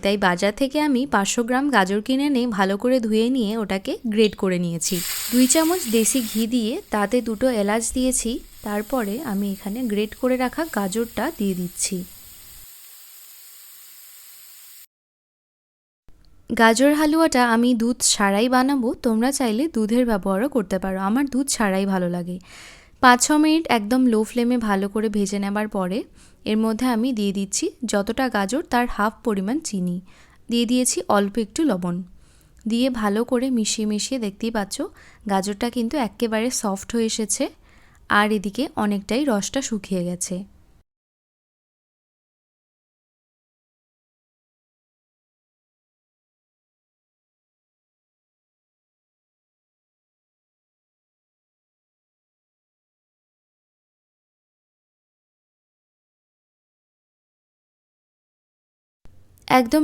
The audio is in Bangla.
তাই বাজার থেকে আমি 500 গ্রাম গাজর কিনে এনে ভালো করে ধুয়ে নিয়ে ওটাকে গ্রেট করে নিয়েছি। 2 চামচ দেশি ঘি দিয়ে তাতে 2টো এলাচ দিয়েছি। তারপরে আমি এখানে গ্রেট করে রাখা গাজরটা দিয়ে দিচ্ছি। গাজর হালুয়াটা আমি দুধ ছাড়াই বানাবো, তোমরা চাইলে দুধের ব্যবহারও করতে পারো। আমার দুধ ছাড়াই ভালো লাগে। 5-6 মিনিট একদম লো ফ্লেমে ভালো করে ভেজে নেবার পরে এর মধ্যে আমি দিয়ে দিচ্ছি যতটা গাজর তার হাফ পরিমাণ চিনি, দিয়ে দিয়েছি অল্প একটু লবণ, দিয়ে ভালো করে মিশিয়ে মিশিয়ে দেখতেই পাচ্ছ গাজরটা কিন্তু একেবারে সফট হয়ে এসেছে আর এদিকে অনেকটাই রসটা শুকিয়ে গেছে। একদম